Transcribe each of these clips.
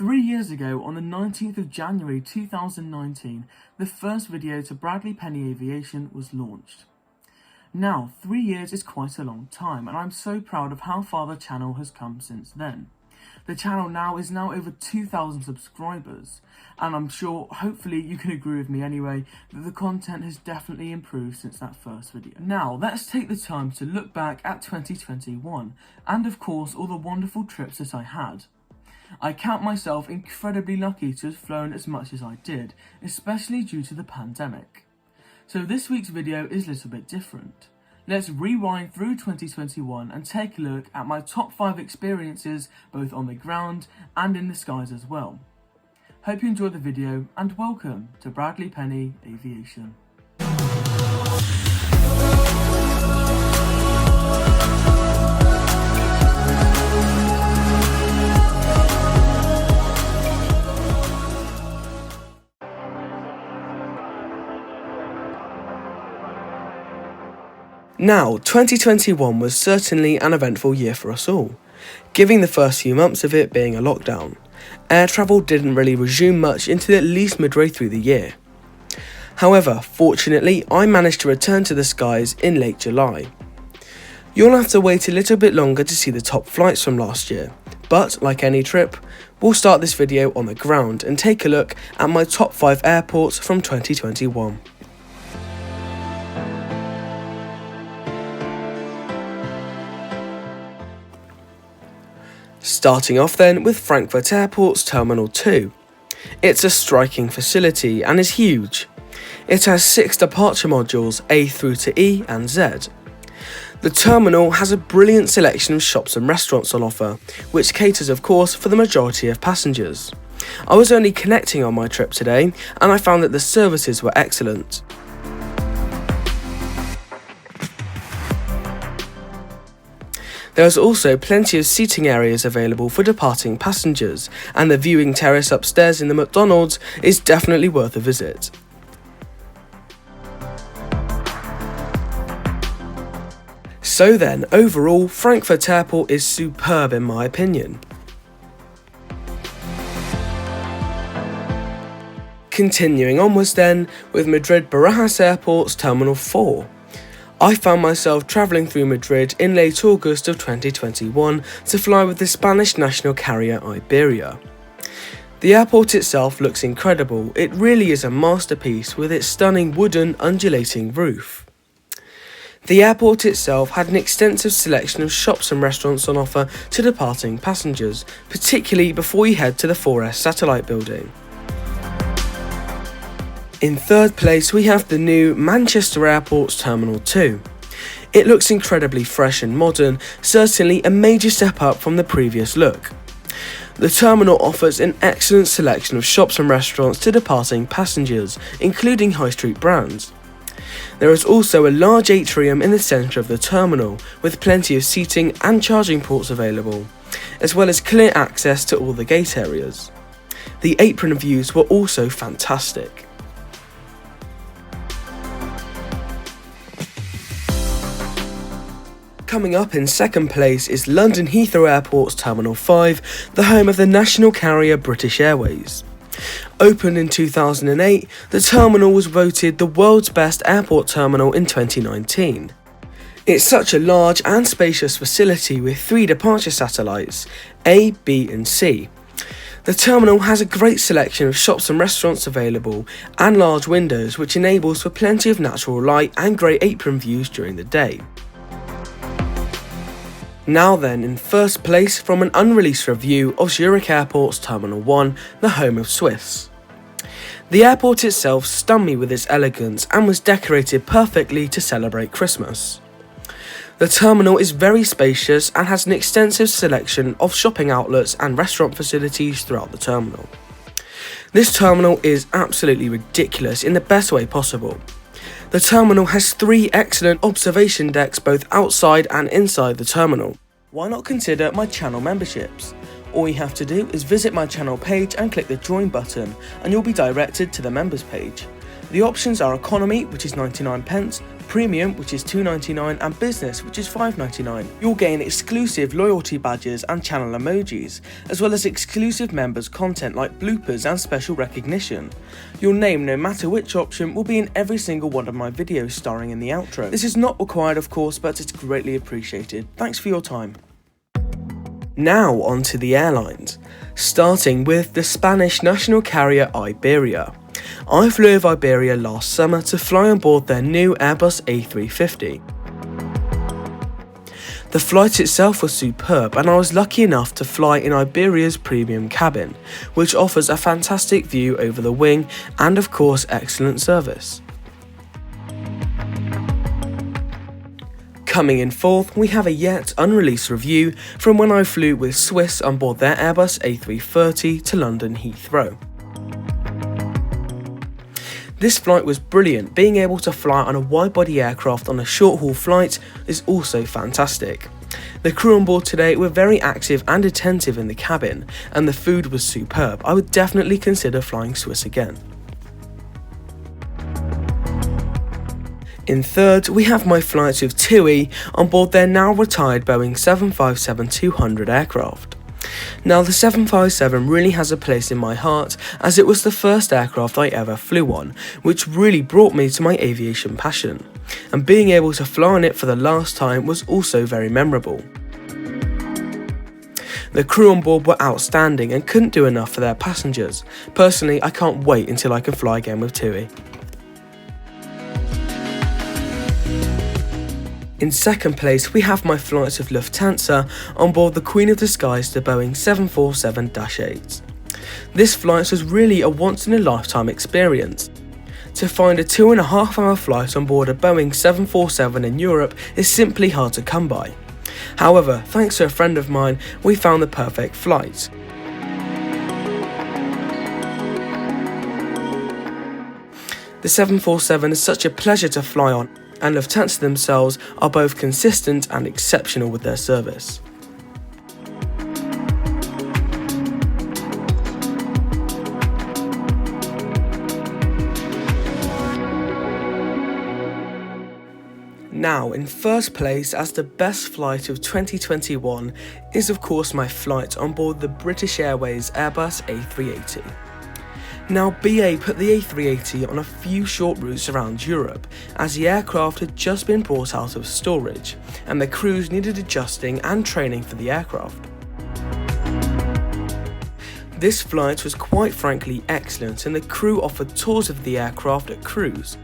3 years ago, on the 19th of January 2019, the first video to Bradley Penny Aviation was launched. Now, 3 years is quite a long time, and I'm so proud of how far the channel has come since then. The channel now is over 2,000 subscribers, and I'm sure, hopefully you can agree with me anyway, that the content has definitely improved since that first video. Now, let's take the time to look back at 2021, and of course all the wonderful trips that I had. I count myself incredibly lucky to have flown as much as I did, especially due to the pandemic. So this week's video is a little bit different. Let's rewind through 2021 and take a look at my top 5 experiences both on the ground and in the skies as well. Hope you enjoyed the video and welcome to Bradley Penny Aviation. Now, 2021 was certainly an eventful year for us all, given the first few months of it being a lockdown. Air travel didn't really resume much until at least midway through the year. However, fortunately, I managed to return to the skies in late July. You'll have to wait a little bit longer to see the top flights from last year, but like any trip, we'll start this video on the ground and take a look at my top 5 airports from 2021. Starting off then with Frankfurt Airport's Terminal 2. It's a striking facility and is huge. It has 6 departure modules, A through to E and Z. The terminal has a brilliant selection of shops and restaurants on offer, which caters of course for the majority of passengers. I was only connecting on my trip today and I found that the services were excellent. There is also plenty of seating areas available for departing passengers, and the viewing terrace upstairs in the McDonald's is definitely worth a visit. So then, overall, Frankfurt Airport is superb in my opinion. Continuing onwards then, with Madrid Airport's Terminal 4. I found myself travelling through Madrid in late August of 2021 to fly with the Spanish national carrier Iberia. The airport itself looks incredible. It really is a masterpiece with its stunning wooden undulating roof. The airport itself had an extensive selection of shops and restaurants on offer to departing passengers, particularly before you head to the 4S satellite building. In third place we have the new Manchester Airport's Terminal 2. It looks incredibly fresh and modern, certainly a major step up from the previous look. The terminal offers an excellent selection of shops and restaurants to departing passengers, including high street brands. There is also a large atrium in the centre of the terminal, with plenty of seating and charging ports available, as well as clear access to all the gate areas. The apron views were also fantastic. Coming up in second place is London Heathrow Airport's Terminal 5, the home of the national carrier British Airways. Opened in 2008, the terminal was voted the world's best airport terminal in 2019. It's such a large and spacious facility with 3 departure satellites, A, B and C. The terminal has a great selection of shops and restaurants available and large windows which enables for plenty of natural light and great apron views during the day. Now then, in first place from an unreleased review of Zurich Airport's Terminal 1, the home of Swiss. The airport itself stunned me with its elegance and was decorated perfectly to celebrate Christmas. The terminal is very spacious and has an extensive selection of shopping outlets and restaurant facilities throughout the terminal. This terminal is absolutely ridiculous in the best way possible. The terminal has 3 excellent observation decks both outside and inside the terminal. Why not consider my channel memberships? All you have to do is visit my channel page and click the join button and you'll be directed to the members page. The options are economy, which is 99 pence, premium, which is £2.99, and business, which is £5.99. You'll gain exclusive loyalty badges and channel emojis, as well as exclusive members content like bloopers and special recognition. Your name, no matter which option, will be in every single one of my videos starring in the outro. This is not required, of course, but it's greatly appreciated. Thanks for your time. Now on to the airlines, starting with the Spanish national carrier Iberia. I flew with Iberia last summer to fly on board their new Airbus A350. The flight itself was superb, and I was lucky enough to fly in Iberia's premium cabin, which offers a fantastic view over the wing and of course excellent service. Coming in fourth, we have a yet unreleased review from when I flew with Swiss on board their Airbus A330 to London Heathrow. This flight was brilliant. Being able to fly on a wide-body aircraft on a short-haul flight is also fantastic. The crew on board today were very active and attentive in the cabin, and the food was superb. I would definitely consider flying Swiss again. In third, we have my flights with TUI on board their now retired Boeing 757-200 aircraft. Now, the 757 really has a place in my heart, as it was the first aircraft I ever flew on, which really brought me to my aviation passion, and being able to fly on it for the last time was also very memorable. The crew on board were outstanding and couldn't do enough for their passengers. Personally, I can't wait until I can fly again with TUI. In second place, we have my flights with Lufthansa on board the Queen of the Skies, the Boeing 747-8. This flight was really a once-in-a-lifetime experience. To find a 2.5-hour flight on board a Boeing 747 in Europe is simply hard to come by. However, thanks to a friend of mine, we found the perfect flight. The 747 is such a pleasure to fly on, and Lufthansa themselves are both consistent and exceptional with their service. Now, in first place as the best flight of 2021 is of course my flight on board the British Airways Airbus A380. Now, BA put the A380 on a few short routes around Europe, as the aircraft had just been brought out of storage, and the crews needed adjusting and training for the aircraft. This flight was quite frankly excellent, and the crew offered tours of the aircraft at cruise.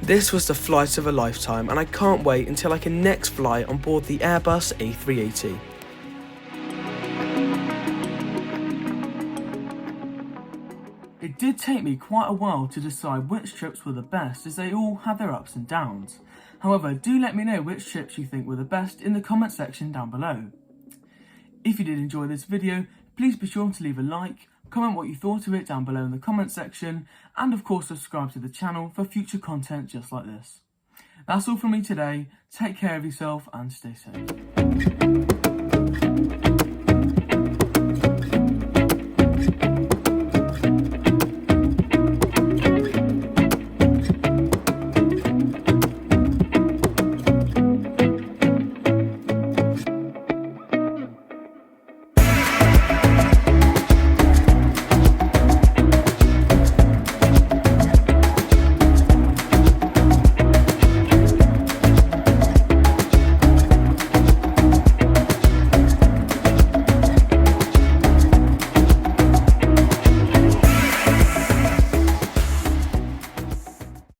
This was the flight of a lifetime, and I can't wait until I can next fly on board the Airbus A380. It did take me quite a while to decide which trips were the best, as they all had their ups and downs. However, do let me know which trips you think were the best in the comment section down below. If you did enjoy this video, please be sure to leave a like, comment what you thought of it down below in the comment section, and of course subscribe to the channel for future content just like this. That's all from me today. Take care of yourself and stay safe.